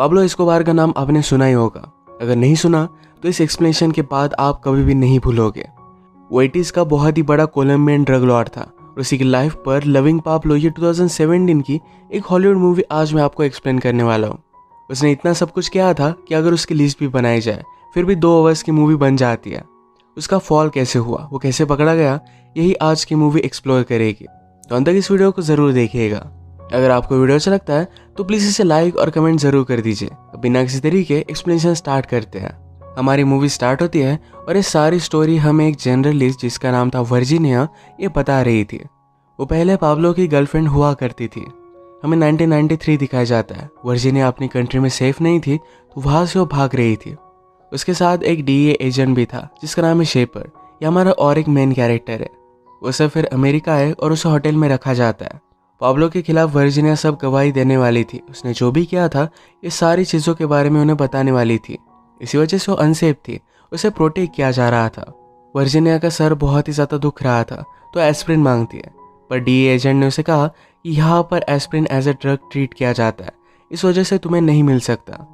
Pablo Escobar का नाम आपने सुना ही होगा। अगर नहीं सुना तो इस एक्सप्लेनेशन के बाद आप कभी भी नहीं भूलोगे। वो 80s का बहुत ही बड़ा कोलंबियन ड्रग लॉर्ड था और उसी की लाइफ पर लविंग पाब्लो ये 2017 की एक हॉलीवुड मूवी आज मैं आपको एक्सप्लेन करने वाला हूँ। उसने इतना सब कुछ किया था कि अगर उसकी लिस्ट भी बनाई जाए फिर भी 2 आवर्स की मूवी बन जाती है। उसका फॉल कैसे हुआ, वो कैसे पकड़ा गया, यही आज की मूवी एक्सप्लोर करेगी। तो अंत तक इस वीडियो को जरूर देखिएगा। अगर आपको वीडियो अच्छा लगता है तो प्लीज इसे लाइक और कमेंट जरूर कर दीजिए। बिना किसी तरीके एक्सप्लेनेशन स्टार्ट करते हैं। हमारी मूवी स्टार्ट होती है और ये सारी स्टोरी हमें एक जर्नलिस्ट जिसका नाम था वर्जीनिया ये बता रही थी। वो पहले पाब्लो की गर्लफ्रेंड हुआ करती थी। हमें 1993 दिखाया जाता है। वर्जीनिया अपनी कंट्री में सेफ नहीं थी तो वहां से वो भाग रही थी। उसके साथ एक DEA एजेंट भी था जिसका नाम है शेपर। ये हमारा और एक मेन कैरेक्टर है। वो सब फिर अमेरिका है और उसे होटल में रखा जाता है। पाब्लो के खिलाफ वर्जीनिया सब गवाही देने वाली थी। उसने जो भी किया था ये सारी चीज़ों के बारे में उन्हें बताने वाली थी। इसी वजह से वो अनसेफ थी। उसे प्रोटेक्ट किया जा रहा था। वर्जीनिया का सर बहुत ही ज़्यादा दुख रहा था तो एस्प्रिन मांगती है, पर DEA एजेंट ने उसे कहा कि यहाँ पर aspirin as a drug treat किया जाता है, इस वजह से तुम्हें नहीं मिल सकता।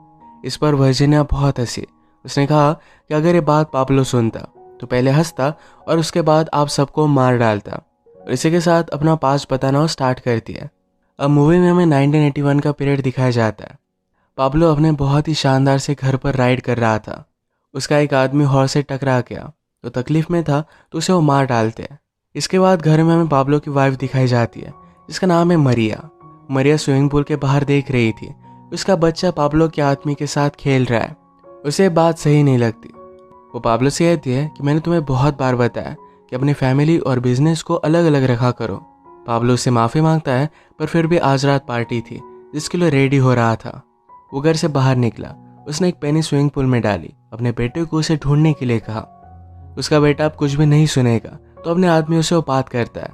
इस पर वर्जीनिया बहुत हंसी। उसने कहा कि अगर ये बात पाब्लो सुनता तो पहले हंसता और उसके बाद आप सबको मार डालता। और इसी के साथ अपना पास्ट बताना स्टार्ट करती है। अब मूवी में हमें 1981 का पीरियड दिखाया जाता है। पाब्लो अपने बहुत ही शानदार से घर पर राइड कर रहा था। उसका एक आदमी हॉर्स से टकरा गया तो तकलीफ में था तो उसे वो मार डालते हैं। इसके बाद घर में हमें पाब्लो की वाइफ दिखाई जाती है जिसका नाम है मरिया। मरिया स्विमिंग पूल के बाहर देख रही थी। उसका बच्चा पाब्लो के आदमी के साथ खेल रहा है। उसे बात सही नहीं लगती। वो पाब्लो से कहती है कि मैंने तुम्हें बहुत बार बताया कि अपनी फैमिली और बिजनेस को अलग अलग रखा करो। पाब्लो से माफ़ी मांगता है पर फिर भी आज रात पार्टी थी जिसके लिए रेडी हो रहा था। वो घर से बाहर निकला। उसने एक पेनी स्विमिंग पूल में डाली। अपने बेटे को उसे ढूंढने के लिए कहा। उसका बेटा अब कुछ भी नहीं सुनेगा तो अपने आदमियों से वो बात करता है।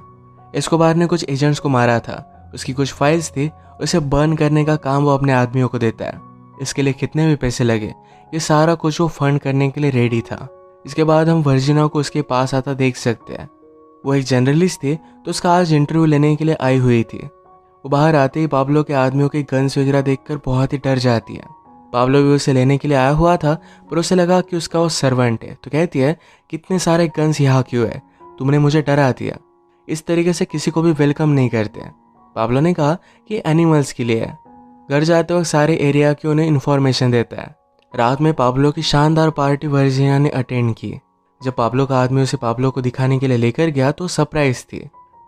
एस्कोबार ने कुछ एजेंट्स को मारा था। उसकी कुछ फाइल्स थी, उसे बर्न करने का काम वो अपने आदमियों को देता है। इसके लिए कितने भी पैसे लगे ये सारा कुछ वो फंड करने के लिए रेडी था। इसके बाद हम वर्जीनिया को उसके पास आता देख सकते हैं। वो एक जर्नलिस्ट थी तो उसका आज इंटरव्यू लेने के लिए आई हुई थी। वो बाहर आते ही पाब्लो के आदमियों के गन्स वगैरह देखकर बहुत ही डर जाती है। पाब्लो भी उसे लेने के लिए आया हुआ था पर उसे लगा कि उसका वो सर्वेंट है तो कहती है कितने सारे गन्स यहाँ क्यों है, तुमने मुझे डरा दिया। इस तरीके से किसी को भी वेलकम नहीं करते। पाब्लो ने कहा कि एनिमल्स के लिए है। घर जाते वक्त सारे एरिया की उन्हें इन्फॉर्मेशन देता है। रात में पाब्लो की शानदार पार्टी वर्जीनिया ने अटेंड की। जब पाब्लो का आदमी उसे पाब्लो को दिखाने के लिए लेकर गया तो सरप्राइज थी।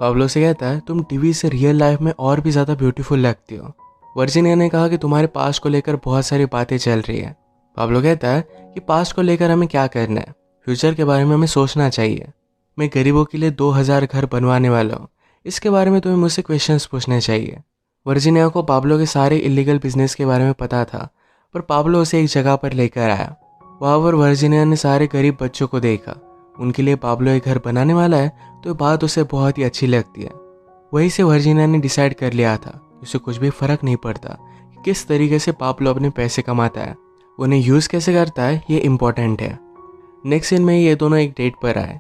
पाब्लो से कहता है तुम टीवी से रियल लाइफ में और भी ज़्यादा ब्यूटीफुल लगती हो। वर्जीनिया ने कहा कि तुम्हारे पास्ट को लेकर बहुत सारी बातें चल रही है। पाब्लो कहता है कि पास्ट को लेकर हमें क्या करना है, फ्यूचर के बारे में हमें सोचना चाहिए। मैं गरीबों के लिए 2000 घर बनवाने वाला हूँ, इसके बारे में तुम्हें मुझसे क्वेश्चंस पूछने चाहिए। वर्जीनिया को पाब्लो के सारे इलीगल बिजनेस के बारे में पता था पर पाब्लो उसे एक जगह पर लेकर आया। वहाँ पर वर्जीनिया ने सारे गरीब बच्चों को देखा। उनके लिए पाब्लो एक घर बनाने वाला है तो बात उसे बहुत ही अच्छी लगती है। वहीं से वर्जीनिया ने डिसाइड कर लिया था उसे कुछ भी फर्क नहीं पड़ता कि किस तरीके से पाब्लो अपने पैसे कमाता है, उन्हें यूज़ कैसे करता है ये इम्पोर्टेंट है। नेक्स्ट सीन में ये दोनों एक डेट पर आए।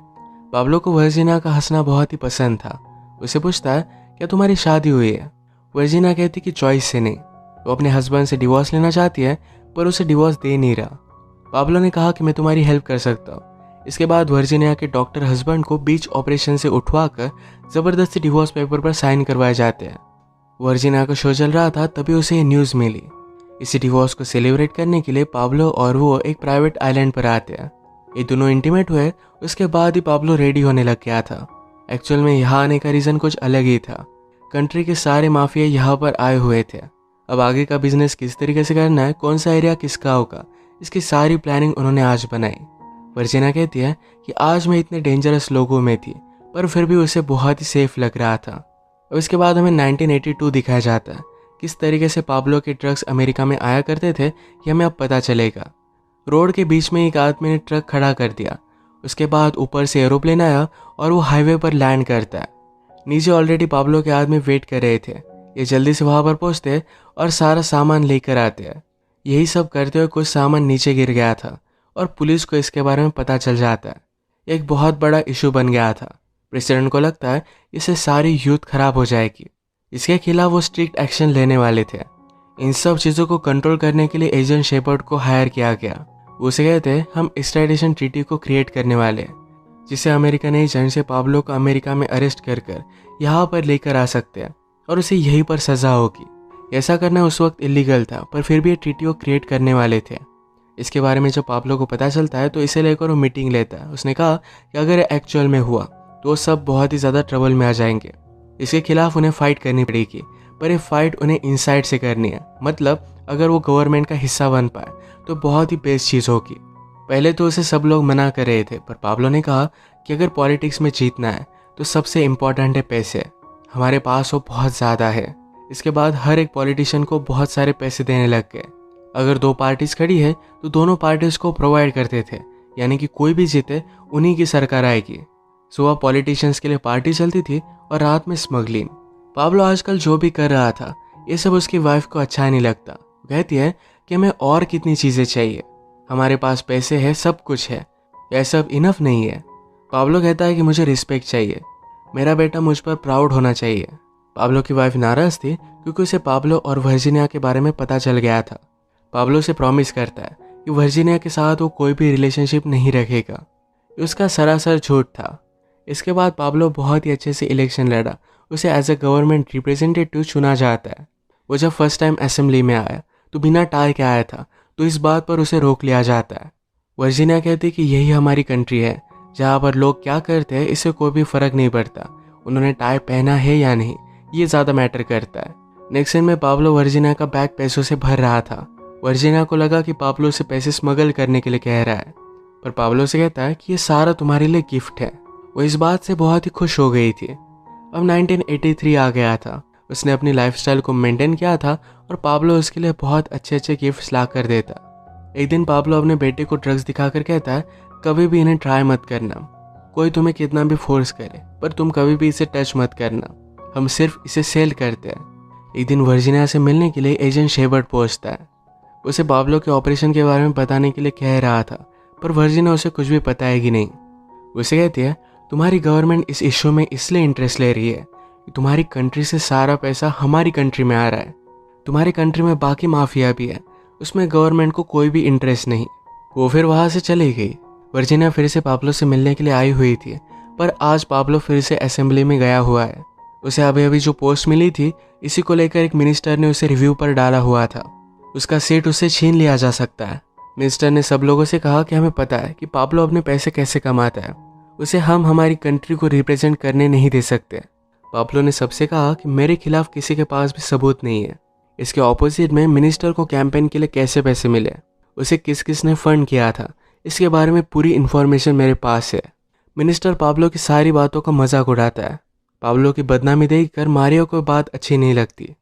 पाब्लो को वर्जीनिया का हंसना बहुत ही पसंद था। उसे पूछता है क्या तुम्हारी शादी हुई है। वर्जीनिया कहती कि चॉइस से नहीं। वो अपने हस्बैंड से डिवोर्स लेना चाहती है पर उसे डिवोर्स दे नहीं रहा। पाब्लो ने कहा कि मैं तुम्हारी हेल्प कर सकता हूँ। इसके बाद वर्जीनिया के डॉक्टर हस्बैंड को बीच ऑपरेशन से उठवाकर ज़बरदस्ती डिवोर्स पेपर पर साइन करवाए जाते हैं। वर्जीनिया का शो चल रहा था तभी उसे ये न्यूज़ मिली। इसी डिवोर्स को सेलिब्रेट करने के लिए पाब्लो और वो एक प्राइवेट आइलैंड पर आते हैं। ये दोनों इंटीमेट हुए। उसके बाद ही पाब्लो रेडी होने लग गया था। एक्चुअल में यहाँ आने का रीज़न कुछ अलग ही था। कंट्री के सारे माफिया यहाँ पर आए हुए थे। अब आगे का बिजनेस किस तरीके से करना है, कौन सा एरिया किसका होगा, इसकी सारी प्लानिंग उन्होंने आज बनाई। वर्जीनिया कहती है कि आज मैं इतने डेंजरस लोगों में थी पर फिर भी उसे बहुत ही सेफ लग रहा था। और इसके बाद हमें 1982 दिखाया जाता है। किस तरीके से पाब्लो के ट्रक्स अमेरिका में आया करते थे ये हमें अब पता चलेगा। रोड के बीच में एक आदमी ने ट्रक खड़ा कर दिया। उसके बाद ऊपर से एरोप्लेन आया और वो हाईवे पर लैंड करता है। नीचे ऑलरेडी पाब्लो के आदमी वेट कर रहे थे। ये जल्दी से वहाँ पर पहुँचते और सारा सामान लेकर आते हैं। यही सब करते हुए कुछ सामान नीचे गिर गया था और पुलिस को इसके बारे में पता चल जाता है। एक बहुत बड़ा इशू बन गया था। प्रेसिडेंट को लगता है इससे सारी यूथ खराब हो जाएगी। इसके खिलाफ वो स्ट्रिक्ट एक्शन लेने वाले थे। इन सब चीज़ों को कंट्रोल करने के लिए एजेंट शेपर्ड को हायर किया गया। उसे कहते हैं हम एक्स्ट्राडिशन ट्रीटी को क्रिएट करने वाले हैं, जिससे अमेरिकन एजेंट से पाब्लो को अमेरिका में अरेस्ट कर यहाँ पर लेकर आ सकते हैं और उसे यहीं पर सज़ा होगी। ऐसा करना उस वक्त इलीगल था, पर फिर भी ये ट्रीटी को क्रिएट करने वाले थे। इसके बारे में जब पाब्लो को पता चलता है तो इसे लेकर वो मीटिंग लेता है। उसने कहा कि अगर एक्चुअल में हुआ तो वो सब बहुत ही ज़्यादा ट्रबल में आ जाएंगे। इसके खिलाफ उन्हें फाइट करनी पड़ेगी, पर ये फाइट उन्हें इनसाइड से करनी है। मतलब अगर वो गवर्नमेंट का हिस्सा बन पाए तो बहुत ही बेस्ट चीज़ होगी। पहले तो उसे सब लोग मना कर रहे थे, पर पाब्लो ने कहा कि अगर पॉलिटिक्स में जीतना है तो सबसे इम्पॉर्टेंट है पैसे। हमारे पास वो बहुत ज़्यादा है। इसके बाद हर एक पॉलिटिशियन को बहुत सारे पैसे देने लग गए। अगर 2 पार्टीज खड़ी है तो दोनों पार्टीज को प्रोवाइड करते थे, यानी कि कोई भी जीते उन्हीं की सरकार आएगी। सुबह पॉलिटिशियंस के लिए पार्टी चलती थी और रात में स्मगलिंग। पाब्लो आजकल जो भी कर रहा था ये सब उसकी वाइफ को अच्छा नहीं लगता। वो कहती है कि हमें और कितनी चीज़ें चाहिए, हमारे पास पैसे है, सब कुछ है, यह सब इनफ नहीं है। पाब्लो कहता है कि मुझे रिस्पेक्ट चाहिए, मेरा बेटा मुझ पर प्राउड होना चाहिए। पाब्लो की वाइफ नाराज़ थी क्योंकि उसे पाब्लो और वर्जीनिया के बारे में पता चल गया था। पाब्लो से प्रॉमिस करता है कि वर्जीनिया के साथ वो कोई भी रिलेशनशिप नहीं रखेगा। उसका सरासर झूठ था। इसके बाद पाब्लो बहुत ही अच्छे से इलेक्शन लड़ा। उसे एज ए गवर्नमेंट रिप्रेजेंटेटिव चुना जाता है। वो जब फर्स्ट टाइम असेंबली में आया तो बिना टाई के आया था, तो इस बात पर उसे रोक लिया जाता है। वर्जीनिया कहती कि यही हमारी कंट्री है जहाँ पर लोग क्या करते हैं इससे कोई भी फर्क नहीं पड़ता, उन्होंने टाई पहना है या नहीं ये ज़्यादा मैटर करता है। नेक्स्ट सीन में पाब्लो वर्जीनिया का बैग पैसों से भर रहा था। वर्जीनिया को लगा कि पाब्लो से पैसे स्मगल करने के लिए कह रहा है, पर पाब्लो से कहता है कि ये सारा तुम्हारे लिए गिफ्ट है। वो इस बात से बहुत ही खुश हो गई थी। अब 1983 आ गया था। उसने अपनी लाइफस्टाइल को मेंटेन किया था और पाब्लो उसके लिए बहुत अच्छे अच्छे गिफ्ट्स ला कर देता। एक दिन पाब्लो अपने बेटे को ड्रग्स दिखाकर कहता है कभी भी इन्हें ट्राई मत करना, कोई तुम्हें कितना भी फोर्स करे पर तुम कभी भी इसे टच मत करना, हम सिर्फ इसे सेल करते हैं। एक दिन वर्जीनिया से मिलने के लिए एजेंट शेपर्ड पहुंचता है। उसे पाब्लो के ऑपरेशन के बारे में बताने के लिए कह रहा था, पर वर्जीनिया उसे कुछ भी बताएगी नहीं। उसे कहती है तुम्हारी गवर्नमेंट इस इशू में इसलिए इंटरेस्ट ले रही है कि तुम्हारी कंट्री से सारा पैसा हमारी कंट्री में आ रहा है। तुम्हारी कंट्री में बाकी माफिया भी है, उसमें गवर्नमेंट को कोई भी इंटरेस्ट नहीं। वो फिर वहाँ से चली गई। वर्जीनिया फिर से पाब्लो से मिलने के लिए आई हुई थी, पर आज पाब्लो फिर से असेंबली में गया हुआ है। उसे अभी अभी जो पोस्ट मिली थी इसी को लेकर एक मिनिस्टर ने उसे रिव्यू पर डाला हुआ था। उसका सीट उससे छीन लिया जा सकता है। मिनिस्टर ने सब लोगों से कहा कि हमें पता है कि पाब्लो अपने पैसे कैसे कमाता है, उसे हम हमारी कंट्री को रिप्रेजेंट करने नहीं दे सकते। पाब्लो ने सबसे कहा कि मेरे खिलाफ किसी के पास भी सबूत नहीं है। इसके ऑपोजिट में मिनिस्टर को कैंपेन के लिए कैसे पैसे मिले, उसे किस किस ने फंड किया था, इसके बारे में पूरी इन्फॉर्मेशन मेरे पास है। मिनिस्टर पाब्लो की सारी बातों का मजाक उड़ाता है। पाब्लो की बदनामी देखकर मारियो को बात अच्छी नहीं लगती।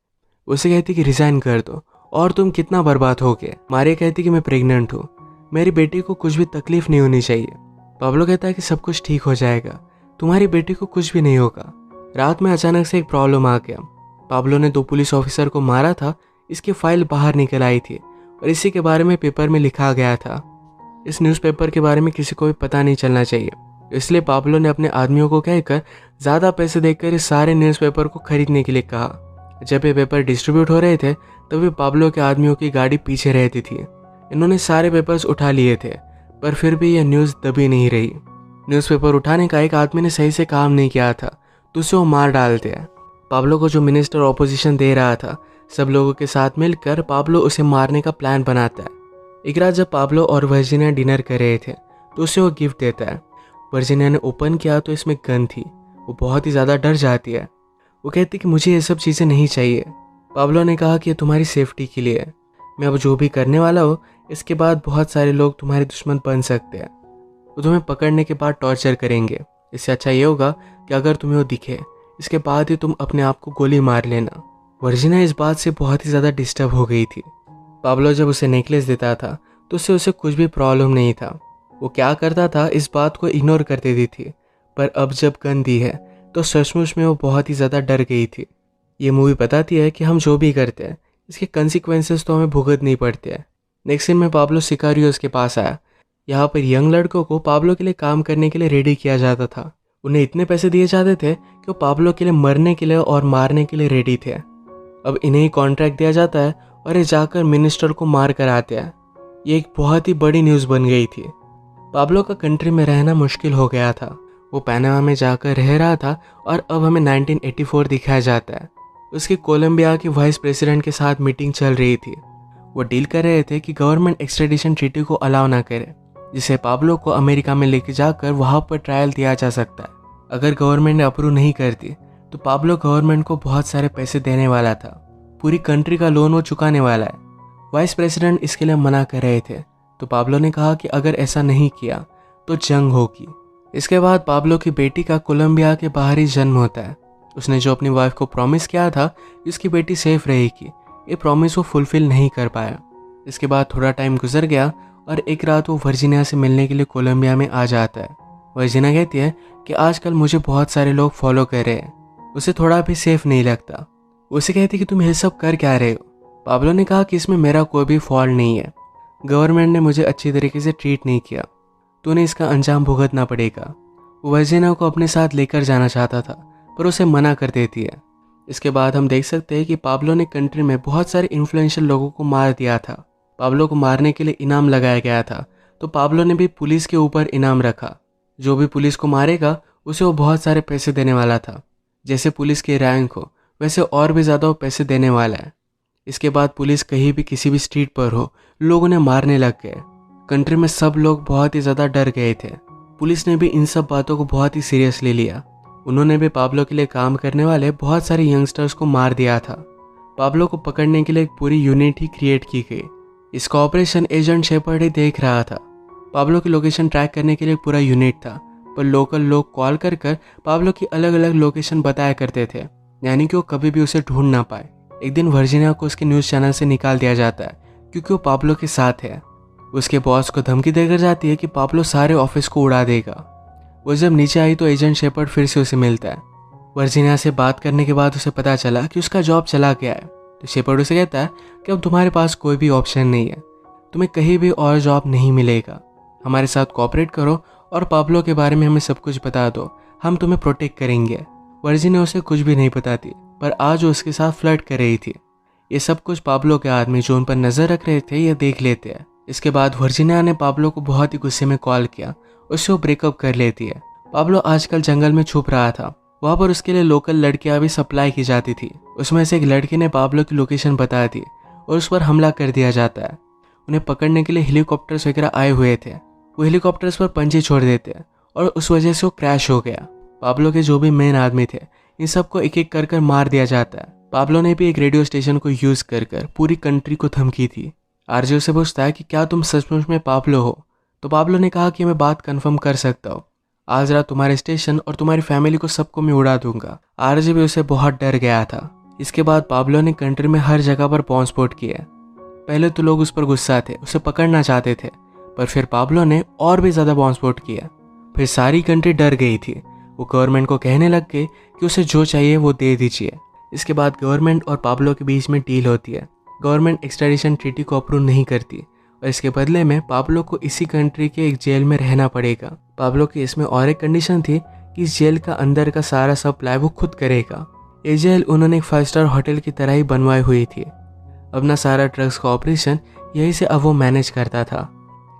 उसे कहती कि रिजाइन कर दो और तुम कितना बर्बाद हो गए। मारियो कहती कि मैं प्रेग्नेंट हूँ, मेरी बेटी को कुछ भी तकलीफ नहीं होनी चाहिए। पाब्लो कहता है कि सब कुछ ठीक हो जाएगा, तुम्हारी बेटी को कुछ भी नहीं होगा। रात में अचानक से एक प्रॉब्लम आ गया। पाब्लो ने 2 पुलिस ऑफिसर को मारा था, इसकी फाइल बाहर निकल आई थी और इसी के बारे में पेपर में लिखा गया था। इस न्यूज़पेपर के बारे में किसी को भी पता नहीं चलना चाहिए, इसलिए पाब्लो ने अपने आदमियों को कहकर ज़्यादा पैसे देकर इस सारे न्यूज़पेपर को खरीदने के लिए कहा। जब ये पेपर डिस्ट्रीब्यूट हो रहे थे तभी पाब्लो के आदमियों की गाड़ी पीछे रहती थी। इन्होंने सारे पेपर्स उठा लिए थे, पर फिर भी यह न्यूज़ दबी नहीं रही। न्यूज़पेपर उठाने का एक आदमी ने सही से काम नहीं किया था तो उसे वो मार डालते हैं। पाब्लो को जो मिनिस्टर ऑपोजिशन दे रहा था, सब लोगों के साथ मिलकर पाब्लो उसे मारने का प्लान बनाता है। एक रात जब पाब्लो और वर्जीनिया डिनर कर रहे थे तो उसे वो गिफ्ट देता है। वर्जीनिया ने ओपन किया तो इसमें गन थी। वो बहुत ही ज़्यादा डर जाती है। वो कहती कि मुझे ये सब चीज़ें नहीं चाहिए। पाब्लो ने कहा कि ये तुम्हारी सेफ्टी के लिए है, मैं अब जो भी करने वाला हूँ इसके बाद बहुत सारे लोग तुम्हारे दुश्मन बन सकते हैं। वो तुम्हें पकड़ने के बाद टॉर्चर करेंगे। इससे अच्छा ये होगा कि अगर तुम्हें वो दिखे इसके बाद ही तुम अपने आप को गोली मार लेना। वर्जीनिया इस बात से बहुत ही ज़्यादा डिस्टर्ब हो गई थी। पाब्लो जब उसे नेकलेस देता था तो उससे उसे कुछ भी प्रॉब्लम नहीं था। वो क्या करता था इस बात को इग्नोर कर देती थी, पर अब जब गन दी है तो सचमुच में वो बहुत ही ज़्यादा डर गई थी। ये मूवी बताती है कि हम जो भी करते हैं इसके कंसिक्वेंसेस तो हमें भुगतने पड़ते हैं। नेक्स्ट सीन में पाब्लो सिकारियोस के पास आया। यहाँ पर यंग लड़कों को पाब्लो के लिए काम करने के लिए रेडी किया जाता था। उन्हें इतने पैसे दिए जाते थे कि वो पाब्लो के लिए मरने के लिए और मारने के लिए रेडी थे। अब इन्हें ही कॉन्ट्रैक्ट दिया जाता है और ये जाकर मिनिस्टर को मार कर आते हैं। ये एक बहुत ही बड़ी न्यूज़ बन गई थी। पाब्लो का कंट्री में रहना मुश्किल हो गया था। वो पनामा में जाकर रह रहा था और अब हमें 1984 दिखाया जाता है। उसकी कोलंबिया के वाइस प्रेसिडेंट के साथ मीटिंग चल रही थी। वो डील कर रहे थे कि गवर्नमेंट एक्सट्रेडिशन ट्रीटी को अलाउ ना करे, जिससे पाब्लो को अमेरिका में लेके जाकर वहाँ पर ट्रायल दिया जा सकता है। अगर गवर्नमेंट ने अप्रूव नहीं करती तो पाब्लो गवर्नमेंट को बहुत सारे पैसे देने वाला था। पूरी कंट्री का लोन वो चुकाने वाला है। वाइस प्रेसिडेंट इसके लिए मना कर रहे थे, तो पाब्लो ने कहा कि अगर ऐसा नहीं किया तो जंग होगी। इसके बाद पाब्लो की बेटी का कोलंबिया के बाहर ही जन्म होता है। उसने जो अपनी वाइफ को प्रॉमिस किया था कि उसकी बेटी सेफ रहेगी, ये प्रॉमिस वो फुलफिल नहीं कर पाया। इसके बाद थोड़ा टाइम गुजर गया और एक रात वो वर्जीनिया से मिलने के लिए कोलंबिया में आ जाता है। वर्जीनिया कहती है कि आजकल मुझे बहुत सारे लोग फॉलो कर रहे हैं, उसे थोड़ा भी सेफ नहीं लगता। उसे कहती कि तुम ये सब कर क्या रहे हो। पाब्लो ने कहा कि इसमें मेरा कोई भी फॉल्ट नहीं है, गवर्नमेंट ने मुझे अच्छी तरीके से ट्रीट नहीं किया, तूने इसका अंजाम भुगतना पड़ेगा। वो वर्जीनिया को अपने साथ लेकर जाना चाहता था, पर उसे मना कर देती है। इसके बाद हम देख सकते हैं कि पाब्लो ने कंट्री में बहुत सारे इन्फ्लुएंशियल लोगों को मार दिया था। पाब्लो को मारने के लिए इनाम लगाया गया था, तो पाब्लो ने भी पुलिस के ऊपर इनाम रखा। जो भी पुलिस को मारेगा उसे वो बहुत सारे पैसे देने वाला था। जैसे पुलिस के रैंक हो वैसे और भी ज़्यादा वो पैसे देने वाला है। इसके बाद पुलिस कहीं भी किसी भी स्ट्रीट पर हो, लोग उन्हें मारने लग गए। कंट्री में सब लोग बहुत ही ज़्यादा डर गए थे। पुलिस ने भी इन सब बातों को बहुत ही सीरियसली लिया। उन्होंने भी पाब्लो के लिए काम करने वाले बहुत सारे यंगस्टर्स को मार दिया था। पाब्लो को पकड़ने के लिए एक पूरी यूनिट ही क्रिएट की गई। इसका ऑपरेशन एजेंट शेपर्ड ही देख रहा था। पाब्लो की लोकेशन ट्रैक करने के लिए एक पूरा यूनिट था, पर लोकल लोग कॉल कर कर पाब्लो की अलग अलग लोकेशन बताया करते थे, यानी कि वो कभी भी उसे ढूंढ ना पाए। एक दिन वर्जीनिया को उसके न्यूज़ चैनल से निकाल दिया जाता है क्योंकि वो पाब्लो के साथ है। उसके बॉस को धमकी देकर जाती है कि पाब्लो सारे ऑफिस को उड़ा देगा। वो जब नीचे आई तो एजेंट शेपर्ड फिर से उसे मिलता है। वर्जीनिया से बात करने के बाद उसे पता चला कि उसका जॉब चला गया है। तो शेपर्ड उसे कहता है कि अब तुम्हारे पास कोई भी ऑप्शन नहीं है, तुम्हें कहीं भी और जॉब नहीं मिलेगा। हमारे साथ कोऑपरेट करो और पाब्लो के बारे में हमें सब कुछ बता दो, हम तुम्हें प्रोटेक्ट करेंगे। वर्जीनिया उसे कुछ भी नहीं बताती, पर आज वो उसके साथ फ्लर्ट कर रही थी। ये सब कुछ पाब्लो के आदमी जो उन पर नजर रख रहे थे ये देख लेते हैं। इसके बाद वर्जीनिया ने पाब्लो को बहुत ही गुस्से में कॉल किया, उससे वो ब्रेकअप कर लेती है। पाब्लो आजकल जंगल में छुप रहा था, वहाँ पर उसके लिए लोकल लड़कियां भी सप्लाई की जाती थी। उसमें से एक लड़की ने पाब्लो की लोकेशन बता दी और उस पर हमला कर दिया जाता है। उन्हें पकड़ने के लिए हेलीकॉप्टर्स वगैरह आए हुए थे। वो हेलीकॉप्टर्स पर पंछी छोड़ देते हैं और उस वजह से वो क्रैश हो गया। पाब्लो के जो भी मेन आदमी थे इन सबको एक एक कर मार दिया जाता है। पाब्लो ने भी एक रेडियो स्टेशन को यूज कर पूरी कंट्री को धमकी थी। आरजे उसे पूछता है कि क्या तुम सचमुच में पाब्लो हो। तो पाब्लो ने कहा कि मैं बात कंफर्म कर सकता हूँ, आज रात तुम्हारे स्टेशन और तुम्हारी फैमिली को सबको मैं उड़ा दूंगा। आरजे भी उसे बहुत डर गया था। इसके बाद पाब्लो ने कंट्री में हर जगह पर बॉम्ब स्फोट किए। पहले तो लोग उस पर गुस्सा थे, उसे पकड़ना चाहते थे, पर फिर पाब्लो ने और भी ज्यादा बॉम्ब स्फोट किया। फिर सारी कंट्री डर गई थी। वो गवर्नमेंट को कहने लग गए कि उसे जो चाहिए वो दे दीजिए। इसके बाद गवर्नमेंट और पाब्लो के बीच में डील होती है। गवर्नमेंट एक्सट्रेडिशन ट्रीटी को अप्रूव नहीं करती और इसके बदले में पाब्लो को इसी कंट्री के एक जेल में रहना पड़ेगा। पाब्लो की इसमें और एक कंडीशन थी कि इस जेल का अंदर का सारा सप्लाई वो खुद करेगा। ये जेल उन्होंने एक 5 स्टार होटल की तरह ही बनवाई हुई थी। अपना सारा ड्रग्स का ऑपरेशन यही से अब वो मैनेज करता था।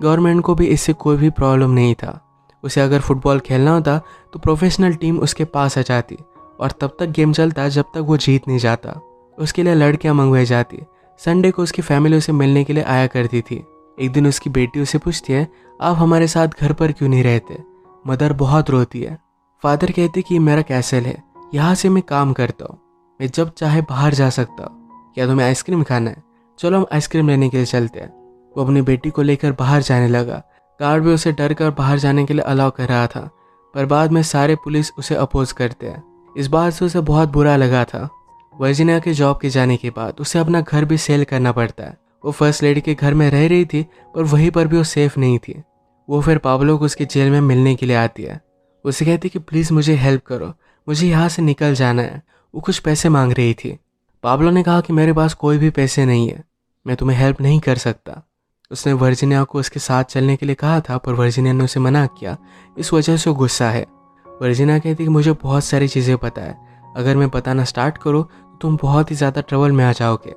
गवर्नमेंट को भी इससे कोई भी प्रॉब्लम नहीं था। उसे अगर फुटबॉल खेलना होता तो प्रोफेशनल टीम उसके पास आ जाती और तब तक गेम चलता जब तक वो जीत नहीं जाता। उसके लिए लड़कियां मंगवाई जाती। संडे को उसकी फैमिली उसे मिलने के लिए आया करती थी। एक दिन उसकी बेटी उसे पूछती है, आप हमारे साथ घर पर क्यों नहीं रहते। मदर बहुत रोती है। फादर कहते कि मेरा कैसल है, यहाँ से मैं काम करता हूँ, मैं जब चाहे बाहर जा सकता हूँ। क्या तुम्हें आइसक्रीम खाना है, चलो हम आइसक्रीम लेने के लिए चलते हैं। वो अपनी बेटी को लेकर बाहर जाने लगा। गार्ड भी उसे डर कर बाहर जाने के लिए अलाउ कर रहा था, पर बाद में सारे पुलिस उसे अपोज करते हैं। इस बात से उसे बहुत बुरा लगा था। वर्जीनिया के जॉब के जाने के बाद उसे अपना घर भी सेल करना पड़ता है। वो फर्स्ट लेडी के घर में रह रही थी, पर वहीं पर भी वो सेफ नहीं थी। वो फिर पाब्लो को उसके जेल में मिलने के लिए आती है। उसे कहती कि प्लीज़ मुझे हेल्प करो, मुझे यहाँ से निकल जाना है। वो कुछ पैसे मांग रही थी। पाब्लो ने कहा कि मेरे पास कोई भी पैसे नहीं है, मैं तुम्हें हेल्प नहीं कर सकता। उसने वर्जीनिया को उसके साथ चलने के लिए कहा था, पर वर्जीनिया ने उसे मना किया। इस वजह से वो गुस्सा है। वर्जीनिया कहती कि मुझे बहुत सारी चीज़ें पता है, अगर मैं बताना स्टार्ट करूँ तो तुम बहुत ही ज़्यादा ट्रबल में आ जाओगे।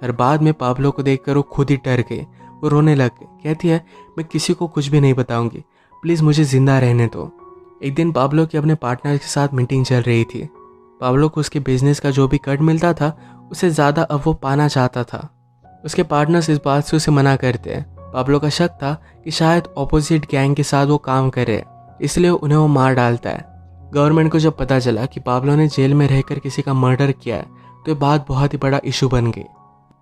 और बाद में पाब्लो को देखकर वो खुद ही डर गई। वो रोने लग गई। कहती है, मैं किसी को कुछ भी नहीं बताऊंगी, प्लीज़ मुझे ज़िंदा रहने दो। एक दिन पाब्लो की अपने पार्टनर के साथ मीटिंग चल रही थी। पाब्लो को उसके बिजनेस का जो भी कट मिलता था उससे ज़्यादा अब वो पाना चाहता था। उसके पार्टनर्स इस बात से उसे मना करते हैं। पाब्लो का शक था कि शायद ऑपोजिट गैंग के साथ वो काम करे, इसलिए उन्हें वो मार डालता है। गवर्नमेंट को जब पता चला कि पाब्लो ने जेल में रहकर किसी का मर्डर किया है तो ये बात बहुत ही बड़ा इशू बन गई।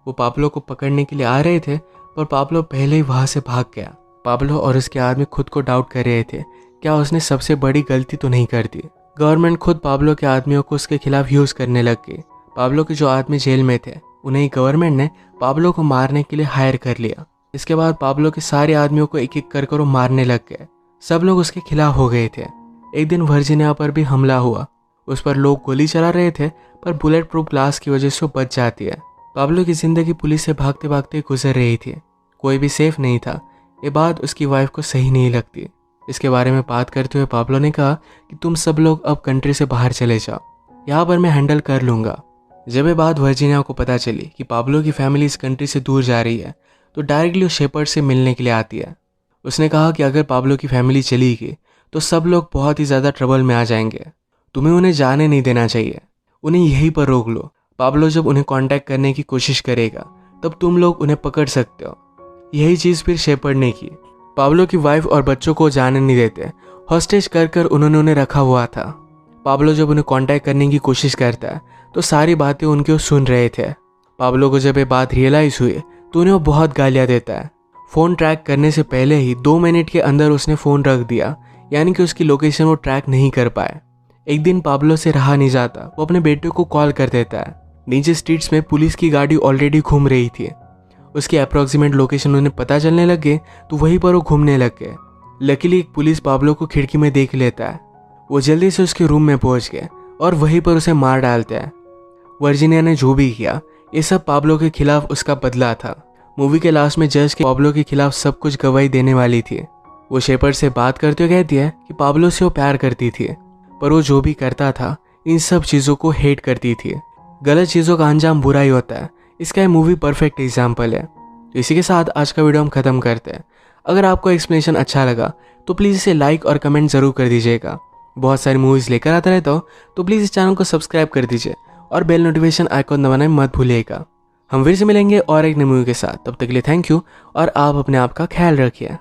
वो पाब्लो को पकड़ने के लिए आ रहे थे पर पाब्लो पहले ही वहाँ से भाग गया। पाब्लो और उसके आदमी खुद को डाउट कर रहे थे, क्या उसने सबसे बड़ी गलती तो नहीं कर दी। गवर्नमेंट खुद पाब्लो के आदमियों को उसके खिलाफ यूज़ करने लग गई। पाब्लो के जो आदमी जेल में थे उन्हें गवर्नमेंट ने पाब्लो को मारने के लिए हायर कर लिया। इसके बाद पाब्लो के सारे आदमियों को एक एक कर वो मारने लग गए। सब लोग उसके खिलाफ हो गए थे। एक दिन वर्जीनिया पर भी हमला हुआ। उस पर लोग गोली चला रहे थे पर बुलेट प्रूफ ग्लास की वजह से वो बच जाती है। पाब्लो की जिंदगी पुलिस से भागते भागते गुजर रही थी। कोई भी सेफ नहीं था। ये बात उसकी वाइफ को सही नहीं लगती। इसके बारे में बात करते हुए पाब्लो ने कहा कि तुम सब लोग अब कंट्री से बाहर चले जाओ, यहाँ पर मैं हैंडल कर लूँगा। जब ये बात वर्जीनिया को पता चली कि पाब्लो की फैमिली इस कंट्री से दूर जा रही है तो डायरेक्टली वो शेपर्ड से मिलने के लिए आती है। उसने कहा कि अगर पाब्लो की फैमिली चली गई तो सब लोग बहुत ही ज़्यादा ट्रबल में आ जाएंगे। तुम्हें उन्हें जाने नहीं देना चाहिए, उन्हें यहीं पर रोक लो। पाब्लो जब उन्हें कांटेक्ट करने की कोशिश करेगा तब तुम लोग उन्हें पकड़ सकते हो। यही चीज़ फिर शेपर्ड ने की। पाब्लो की वाइफ और बच्चों को जाने नहीं देते। हॉस्टेज कर उन्होंने उन्हें रखा हुआ था। पाब्लो जब उन्हें कांटेक्ट करने की कोशिश करता है तो सारी बातें उनके वो सुन रहे थे। पाब्लो को जब ये बात रियलाइज़ हुई तो उन्हें वो बहुत गालियाँ देता है। फ़ोन ट्रैक करने से पहले ही 2 मिनट के अंदर उसने फ़ोन रख दिया, यानी कि उसकी लोकेशन वो ट्रैक नहीं कर पाए। एक दिन पाब्लो से रहा नहीं जाता, वो अपने बेटे को कॉल कर देता है। नीचे स्ट्रीट्स में पुलिस की गाड़ी ऑलरेडी घूम रही थी। उसकी अप्रॉक्सीमेट लोकेशन उन्हें पता चलने लग गए तो वहीं पर वो घूमने लग गए। लकीली एक पुलिस पाब्लो को खिड़की में देख लेता है। वो जल्दी से उसके रूम में पहुंच गए और वहीं पर उसे मार डालते हैं। वर्जीनिया ने जो भी किया ये सब पाब्लो के खिलाफ उसका बदला था। मूवी के लास्ट में जज के पाब्लो के खिलाफ सब कुछ गवाही देने वाली थी। वो शेपर्ड से बात करते हुए कहती है कि पाब्लो से वो प्यार करती थी पर वो जो भी करता था इन सब चीज़ों को हेट करती थी। गलत चीज़ों का अंजाम बुरा ही होता है, इसका ये मूवी परफेक्ट एग्जाम्पल है। तो इसी के साथ आज का वीडियो हम ख़त्म करते हैं। अगर आपको एक्सप्लेनेशन अच्छा लगा तो प्लीज़ इसे लाइक और कमेंट ज़रूर कर दीजिएगा। बहुत सारी मूवीज़ लेकर आता रहता हूँ तो प्लीज़ इस चैनल को सब्सक्राइब कर दीजिए और बेल नोटिफिकेशन आइकॉन दबाना मत भूलिएगा। हम फिर से मिलेंगे और एक नई मूवी के साथ। तब तक के लिए थैंक यू और आप अपने आप का ख्याल रखिए।